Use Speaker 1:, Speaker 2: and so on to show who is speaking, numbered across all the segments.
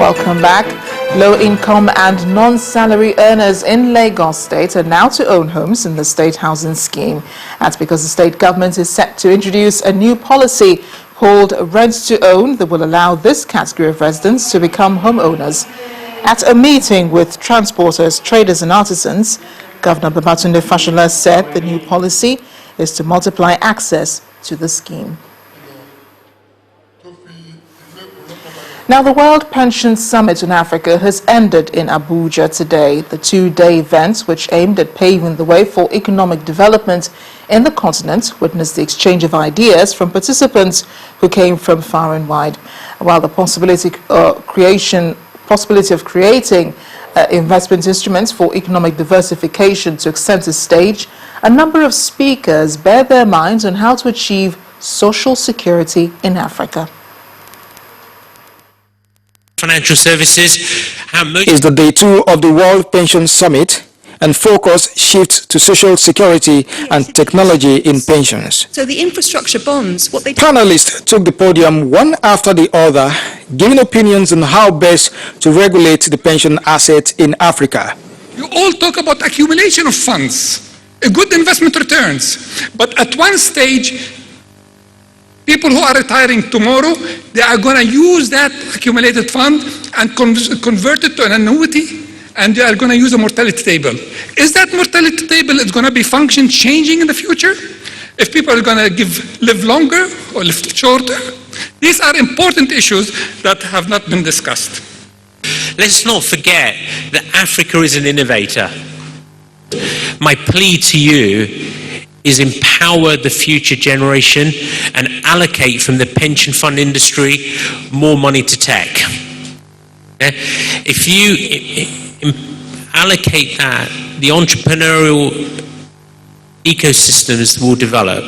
Speaker 1: Welcome back. Low-income and non-salary earners in Lagos State are now to own homes in the state housing scheme. That's because the state government is set to introduce a new policy called Rent to Own that will allow this category of residents to become homeowners. At a meeting with transporters, traders and artisans, Governor Babatunde Fashola said the new policy is to multiply access to the scheme. Now, the World Pension Summit in Africa has ended in Abuja today. The two-day event, which aimed at paving the way for economic development in the continent, witnessed the exchange of ideas from participants who came from far and wide. While the possibility of creating investment instruments for economic diversification took center stage, a number of speakers bared their minds on how to achieve social security in Africa.
Speaker 2: Financial services
Speaker 3: is the day 2 of the World Pension Summit, and focus shifts to social security and technology in pensions.
Speaker 4: So the infrastructure bonds, what they...
Speaker 3: Panelists took the podium one after the other, giving opinions on how best to regulate the pension assets in Africa.
Speaker 5: You all talk about accumulation of funds, a good investment returns, but at one stage, people who are retiring tomorrow, they are going to use that accumulated fund and convert it to an annuity, and they are going to use a mortality table. Is that mortality table going to be function changing in the future? If people are going to live longer or live shorter? These are important issues that have not been discussed.
Speaker 2: Let's not forget that Africa is an innovator. My plea to you is empower the future generation and allocate from the pension fund industry more money to tech. If you allocate that, the entrepreneurial ecosystems will develop.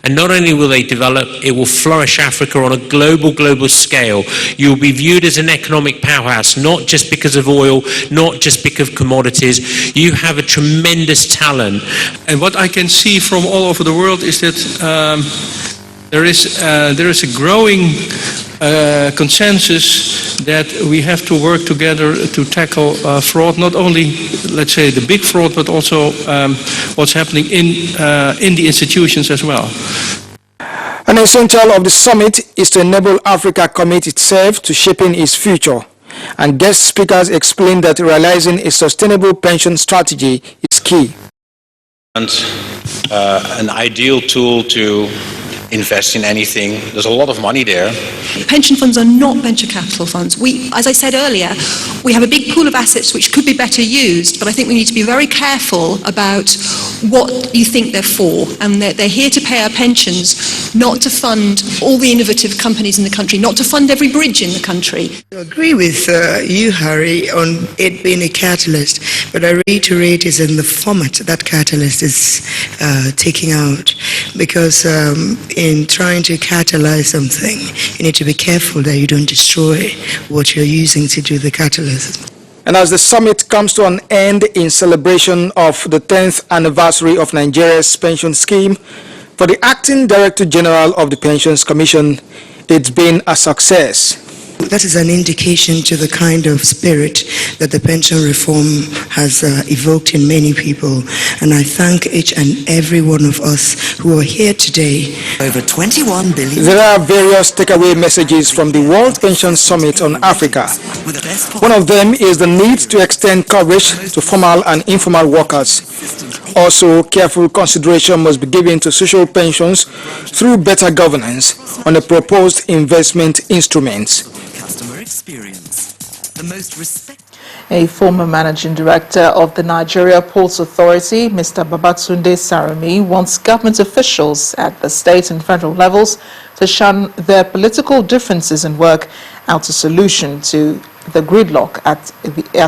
Speaker 2: And not only will they develop, it will flourish Africa on a global scale. You'll be viewed as an economic powerhouse, not just because of oil, not just because of commodities. You have a tremendous talent.
Speaker 6: And what I can see from all over the world is that there is a growing consensus that we have to work together to tackle fraud, not only, let's say, the big fraud, but also what's happening in the institutions as well.
Speaker 3: An essential of the summit is to enable Africa commit itself to shaping its future. And guest speakers explained that realizing a sustainable pension strategy is key.
Speaker 7: And an ideal tool to invest in anything. There's a lot of money there.
Speaker 4: Pension funds are not venture capital funds. As I said earlier, we have a big pool of assets which could be better used, but I think we need to be very careful about what you think they're for, and they're here to pay our pensions, not to fund all the innovative companies in the country, not to fund every bridge in the country.
Speaker 8: I agree with you, Harry, on it being a catalyst, but I reiterate is in the format that catalyst is taking out, because in trying to catalyze something, you need to be careful that you don't destroy what you're using to do the catalysis.
Speaker 3: And as the summit comes to an end in celebration of the 10th anniversary of Nigeria's pension scheme, for the Acting Director General of the Pensions Commission, it's been a success.
Speaker 8: That is an indication to the kind of spirit that the pension reform has evoked in many people. And I thank each and every one of us who are here today.
Speaker 9: Over 21 billion.
Speaker 3: There are various takeaway messages from the World Pension Summit on Africa. One of them is the need to extend coverage to formal and informal workers. Also, careful consideration must be given to social pensions through better governance on the proposed investment instruments.
Speaker 9: Customer experience. The most respected.
Speaker 1: A former managing director of the Nigeria Ports Authority, Mr. Babatunde Sarumi, wants government officials at the state and federal levels to shun their political differences and work out a solution to the gridlock at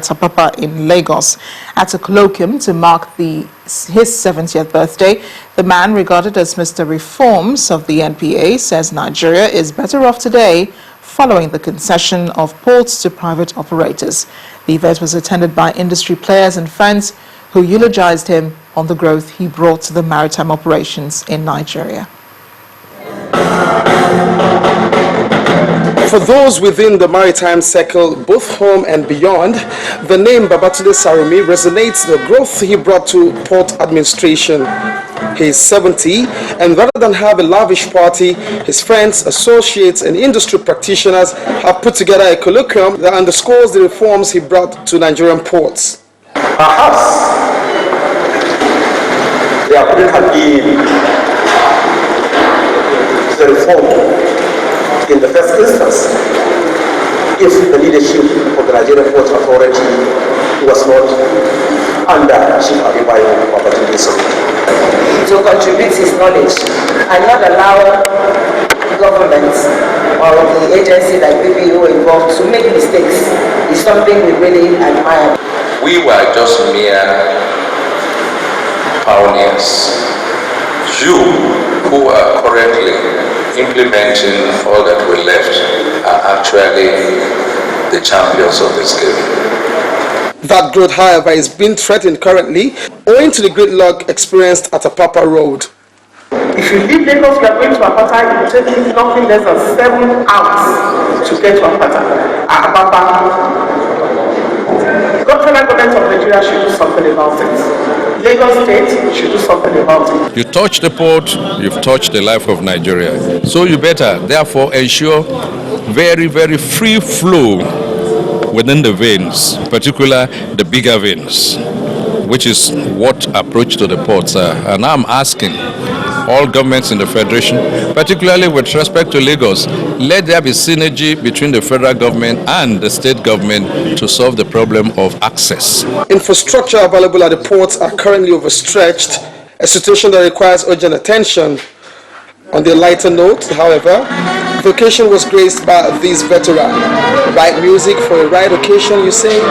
Speaker 1: Apapa in Lagos. At a colloquium to mark his 70th birthday, the man, regarded as Mr. Reforms of the NPA, says Nigeria is better off today following the concession of ports to private operators. The event was attended by industry players and friends who eulogized him on the growth he brought to the maritime operations in Nigeria.
Speaker 10: For those within the maritime circle, both home and beyond, the name Babatunde Sarumi resonates the growth he brought to port administration. He is 70, and rather than have a lavish party, his friends, associates, and industry practitioners have put together a colloquium that underscores the reforms he brought to Nigerian ports.
Speaker 11: Perhaps there couldn't have been the reform in the first instance if the leadership of the Nigerian Port Authority was not under Chief Adebayo Babatunde Sarumi.
Speaker 12: To contribute his knowledge and not allow governments or the agency like BPO involved to make mistakes is something we really admire.
Speaker 13: We were just mere pioneers. You, who are currently implementing all that we left, are actually the champions of this game.
Speaker 10: That growth, however, is being threatened currently owing to the gridlock experienced at Apapa Road.
Speaker 12: If you leave Lagos, you are going to Apapa, it will take you nothing less than 7 hours to get to Apapa. The federal government of Nigeria should do something about it. Lagos State should do something about it.
Speaker 14: You touch the port, you've touched the life of Nigeria. So you better, therefore, ensure very, very free flow within the veins, particularly the bigger veins, which is what approach to the ports are. And I'm asking all governments in the Federation, particularly with respect to Lagos, let there be synergy between the federal government and the state government to solve the problem of access.
Speaker 10: Infrastructure available at the ports are currently overstretched, a situation that requires urgent attention. On the lighter note, however, the occasion was graced by this veteran. Right music for a right occasion, you say?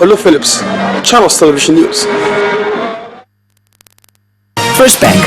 Speaker 10: Olu Phillips, Channels Television News.
Speaker 15: First Bank.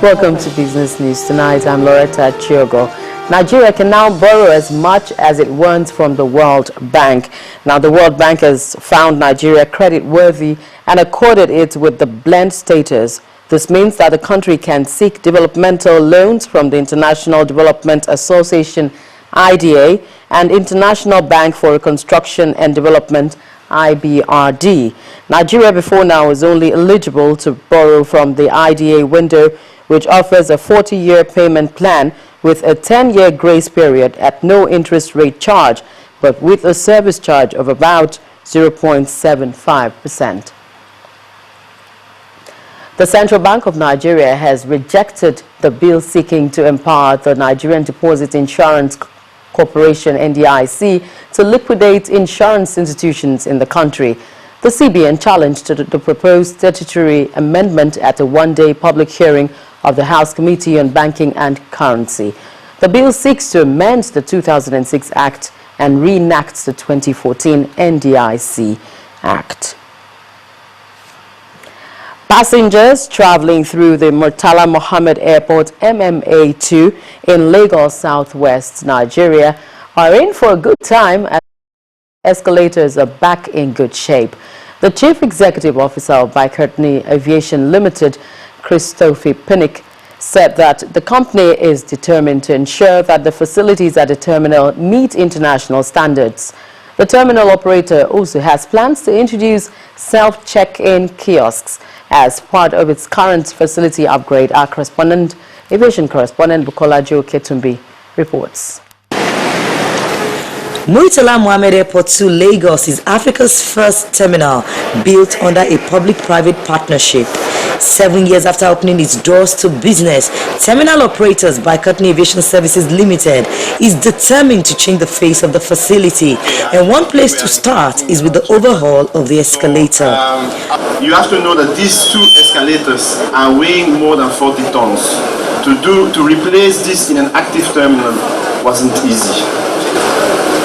Speaker 16: Welcome to Business News Tonight. I'm Loretta Chiogo. Nigeria can now borrow as much as it wants from the World Bank. Now, the World Bank has found Nigeria credit-worthy and accorded it with the blend status. This means that the country can seek developmental loans from the International Development Association, IDA, and International Bank for Reconstruction and Development, IBRD. Nigeria before now is only eligible to borrow from the IDA window, which offers a 40-year payment plan with a 10-year grace period at no interest rate charge, but with a service charge of about 0.75%. The Central Bank of Nigeria has rejected the bill seeking to empower the Nigerian Deposit Insurance Corporation, NDIC, to liquidate insurance institutions in the country. The CBN challenged the proposed statutory amendment at a one-day public hearing of the House Committee on Banking and Currency. The bill seeks to amend the 2006 Act and reenact the 2014 NDIC Act. Passengers traveling through the Murtala Mohammed Airport MMA2 in Lagos, Southwest Nigeria are in for a good time as escalators are back in good shape. The Chief Executive Officer of Bicurtney Aviation Limited, Christophe Pinnick, said that the company is determined to ensure that the facilities at the terminal meet international standards. The terminal operator also has plans to introduce self-check-in kiosks as part of its current facility upgrade. Our aviation correspondent Bukola Jo Ketumbi reports.
Speaker 15: Murtala Mohammed Airport 2 Lagos is Africa's first terminal built under a public-private partnership. 7 years after opening its doors to business, terminal operators Bicurtney Aviation Services Limited is determined to change the face of the facility, and one place to start is with the overhaul of the escalator.
Speaker 17: You have to know that these two escalators are weighing more than 40 tons. To replace this in an active terminal wasn't easy.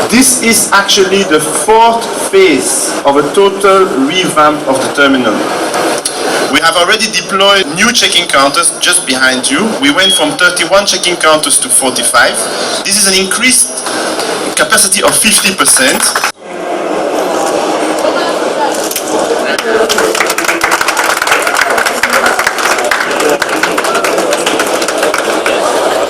Speaker 17: This is actually the fourth phase of a total revamp of the terminal. We have already deployed new check-in counters just behind you. We went from 31 check-in counters to 45. This is an increased capacity of 50%.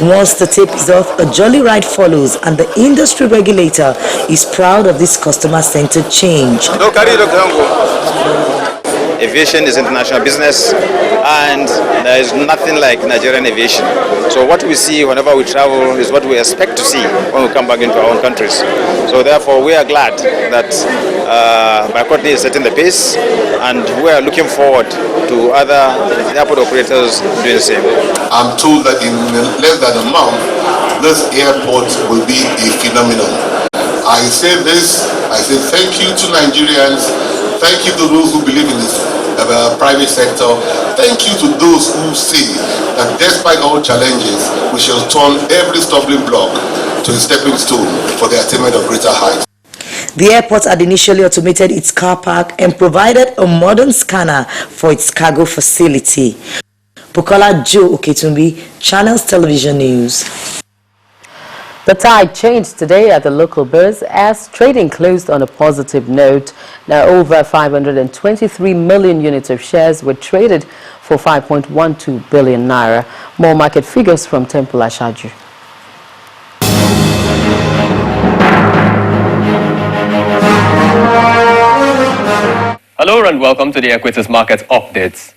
Speaker 15: Once the tape is off, a jolly ride follows, and the industry regulator is proud of this customer-centered change.
Speaker 18: Aviation is international business, and there is nothing like Nigerian aviation. So what we see whenever we travel is what we expect to see when we come back into our own countries. So therefore, we are glad that Backward is setting the pace, and we are looking forward to other airport operators doing the same.
Speaker 19: I'm told that in less than a month, this airport will be a phenomenon. I say this, I say thank you to Nigerians, thank you to those who believe in this private sector, thank you to those who say that despite all challenges, we shall turn every stumbling block to a stepping stone for the attainment of greater heights.
Speaker 15: The airport had initially automated its car park and provided a modern scanner for its cargo facility. Bukola Joe Oketumbi, Channels Television News.
Speaker 16: The tide changed today at the local bourse as trading closed on a positive note. Now over 523 million units of shares were traded for 5.12 billion naira. More market figures from Temple Ashaju.
Speaker 20: Hello and welcome to the Equities Market Updates.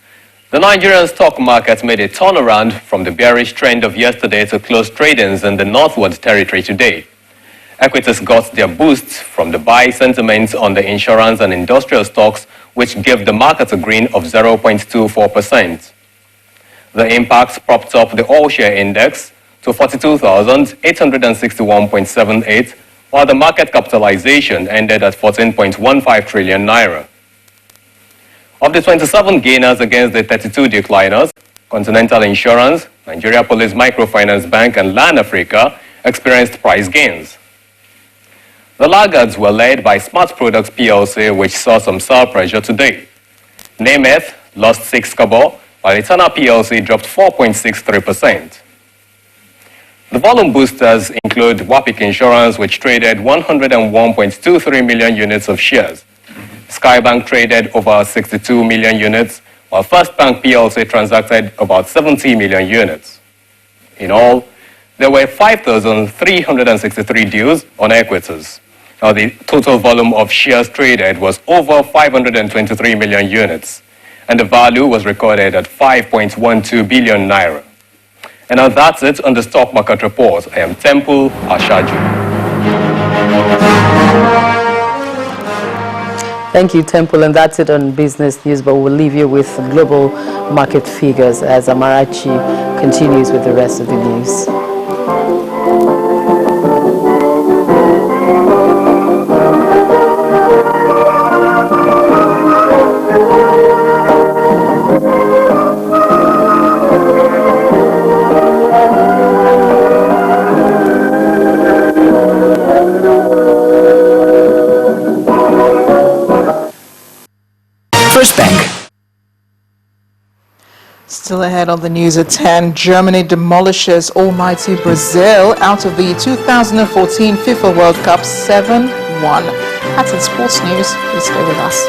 Speaker 20: The Nigerian stock market made a turnaround from the bearish trend of yesterday to close tradings in the northward territory today. Equities got their boosts from the buy sentiments on the insurance and industrial stocks, which gave the market a green of 0.24%. The impact propped up the all-share index to 42,861.78, while the market capitalization ended at 14.15 trillion naira. Of the 27 gainers against the 32 decliners, Continental Insurance, Nigeria Police Microfinance Bank, and LAN Africa experienced price gains. The laggards were led by Smart Products PLC, which saw some sell pressure today. Nemeth lost 6 kobo, while Etana PLC dropped 4.63%. The volume boosters include Wapik Insurance, which traded 101.23 million units of shares. Skybank traded over 62 million units, while First Bank PLC transacted about 70 million units. In all, there were 5,363 deals on equities. Now, the total volume of shares traded was over 523 million units, and the value was recorded at 5.12 billion naira. And now that's it on the stock market report. I am Temple Ashaju.
Speaker 16: Thank you, Temple, and that's it on business news, but we'll leave you with global market figures as Amarachi continues with the rest of the news.
Speaker 3: First Bank.
Speaker 1: Still ahead on the news at 10, Germany demolishes almighty Brazil out of the 2014 FIFA World Cup 7-1. That's in sports news. Please stay with us.